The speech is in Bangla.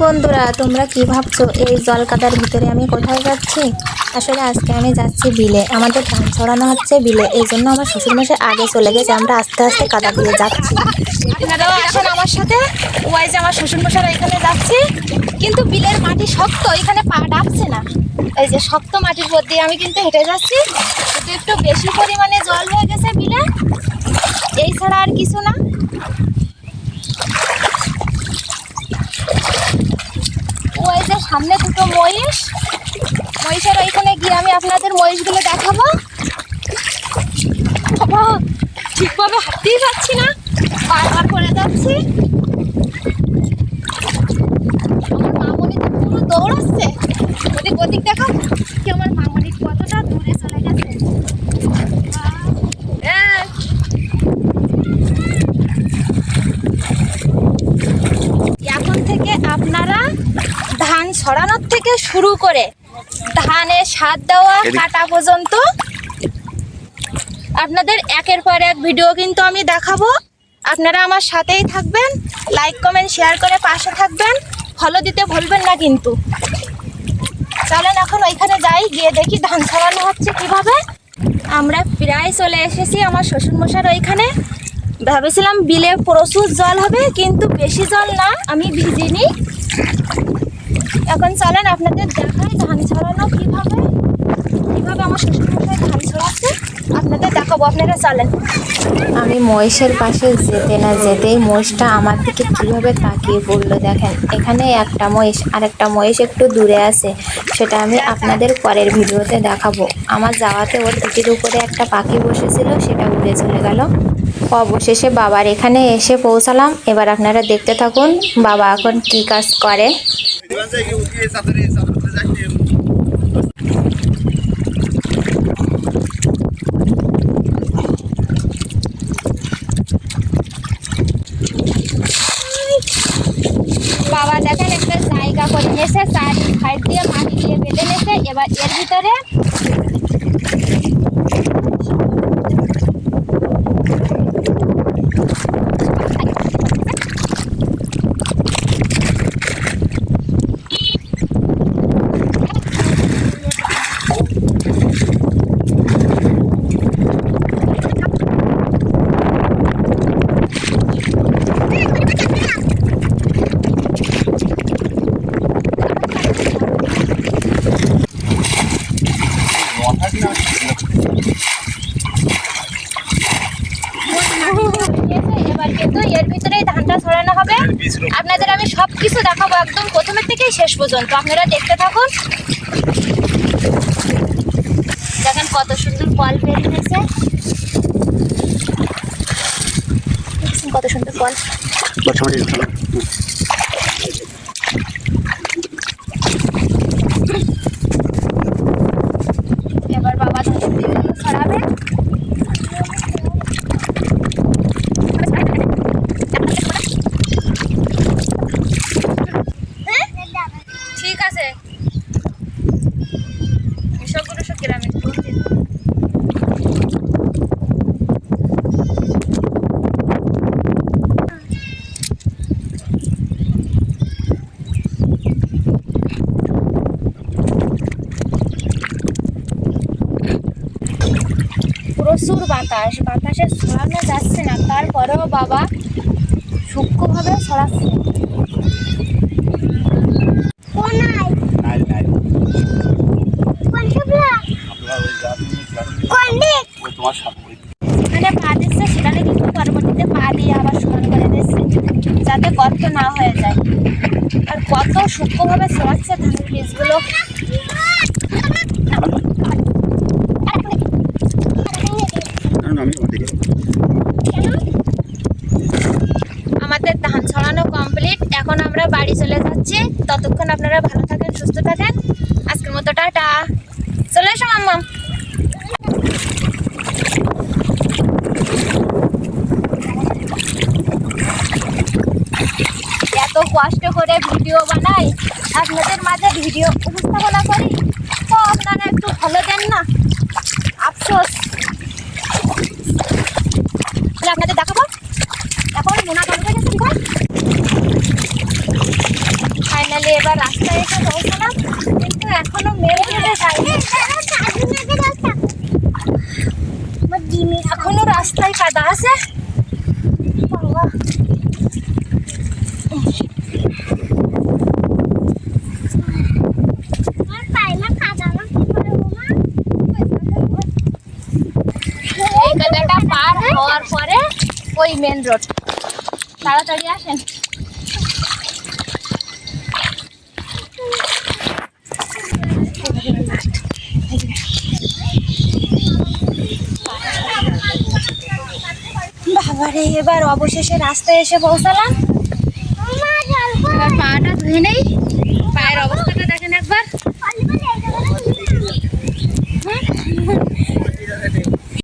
বন্ধুরা, তোমরা কি ভাবছো এই জল কাদার ভিতরে আমি কোথায় যাচ্ছি? আসলে আজকে আমি যাচ্ছি বিলে। আমাদের ধান ছড়ানো হচ্ছে বিলে, এই জন্য আমার শ্বশুরমশাই আগে চলে গেছে। আমরা আস্তে আস্তে কাদা দিয়ে যাচ্ছি। আপনারাও আসেন আমার সাথে। ওই যে আমার শ্বশুরমশাই এখানে যাচ্ছি, কিন্তু বিলের মাটি শক্ত, এখানে পা ডাকছে না। এই যে শক্ত মাটির উপর দিয়ে আমি কিন্তু হেঁটে যাচ্ছি। কিন্তু একটু বেশি পরিমাণে জল হয়ে গেছে বিলে, এই ছাড়া আর কিছু না। ওই যে সামনে দুটো মহিষের ওইখানে গিয়ে আমি আপনাদের মহিষগুলো দেখাবো। বাবা, ঠিকভাবে হাঁটতেই পারছি না, বারবার করে যাচ্ছি। আমার মামনি তো পুরো দৌড়াচ্ছে, ওদিক দেখো কি আমার মামনি কতটা দূরে চলে গেছে। এখন থেকে আপনারা ধান ছড়ানোর থেকে শুরু করে ধানের সার দেওয়া কাটা পর্যন্ত আপনাদের একের পর এক ভিডিও কিন্তু আমি দেখাবো। আপনারা আমার সাথেই থাকবেন, লাইক কমেন্ট শেয়ার করে পাশে থাকবেন, ফলো দিতে ভুলবেন না কিন্তু। চলেন এখন ওইখানে যাই, গিয়ে দেখি ধান ছড়ানো হচ্ছে কিভাবে। আমরা প্রায় চলে এসেছি আমার শ্বশুরমশাইয়ের ওইখানে। ভেবেছিলাম বিলে প্রচুর জল হবে, কিন্তু বেশি জল না, আমি ভিজিনি। এখন চলেন আপনাদের দেখাই ধান ছড়ানো কিভাবে আমার শ্বশুরমশাই ধান ছড়াচ্ছে আপনাদের দেখাবো। আপনারা চলেন। আমি মহিষের পাশে যেতে না যেতেই মহিষটা আমার দিকে কিভাবে তাকিয়ে পড়লো দেখেন। এখানে একটা মহিষ, আর একটা মহিষ একটু দূরে আছে, সেটা আমি আপনাদের পরের ভিডিওতে দেখাবো। আমার যাওয়াতে ওর পিঠের উপরে একটা পাখি বসেছিল, সেটা উড়ে চলে গেল। অবশেষে বাবার এখানে এসে পৌঁছালাম। এবার আপনারা দেখতে থাকুন বাবা এখন কি কাজ করে। বাবা দেখেন একটা জায়গা করে নিয়েছে, চারি সাইড দিয়ে মাটি দিয়ে বেঁধে নিয়েছে। এবার এর ভিতরে এবার কিন্তু এর ভিতরেই ধানটা ছড়ানো হবে। আপনাদের আমি সব কিছু দেখাবো একদম প্রথমের থেকেই শেষ পর্যন্ত, আপনারা দেখতে থাকুন। দেখেন কত সুন্দর কল বেরিয়েছে, কত সুন্দর কল। এবার বাবা ছড়াবে। ঠিক আছে, সবগুলো সব গ্রামে প্রচুর বাতাসে ছড়ানো যাচ্ছে না, তারপরেও বাবা সূক্ষ্মভাবে ছড়াচ্ছে। এখানে পা দিচ্ছে, সেখানে কিন্তু পরবর্তীতে পা দিয়ে আবার সমান করে দিচ্ছে, যাতে গর্ত না হয়ে যায়। আর কত সূক্ষ্মভাবে ছড়াচ্ছে ধানের বীজগুলো। আমাদের ধান ছড়ানো কমপ্লিট, এখন আমরা বাড়ি চলে যাচ্ছি। ততক্ষণ আপনারা ভালো থাকেন, সুস্থ থাকেন। আজকের মতো টাটা। চলে এসো মাম্মা। এত কষ্ট করে ভিডিও বানাই, আপনাদের মাঝে ভিডিও উপস্থাপনা করি, তো আপনারা একটু ভালো দেন না, আফসোস। আপনাদের দেখাবো এখন মোনা ফাইনালি এবার রাস্তায় এসে পৌঁছালাম, কিন্তু এখনো মেন রোডে যাইনি। এখনো রাস্তায় কাদা আছে। বাবা, এই কাদাটা পার হওয়ার পরে ওই মেন রোড। তাড়াতাড়ি আসেন। বাবারে, এবার অবশেষে রাস্তায় এসে পৌঁছালাম। এবার পাটা ধুয়ে নেই, পায়ের অবস্থাটা দেখেন একবার।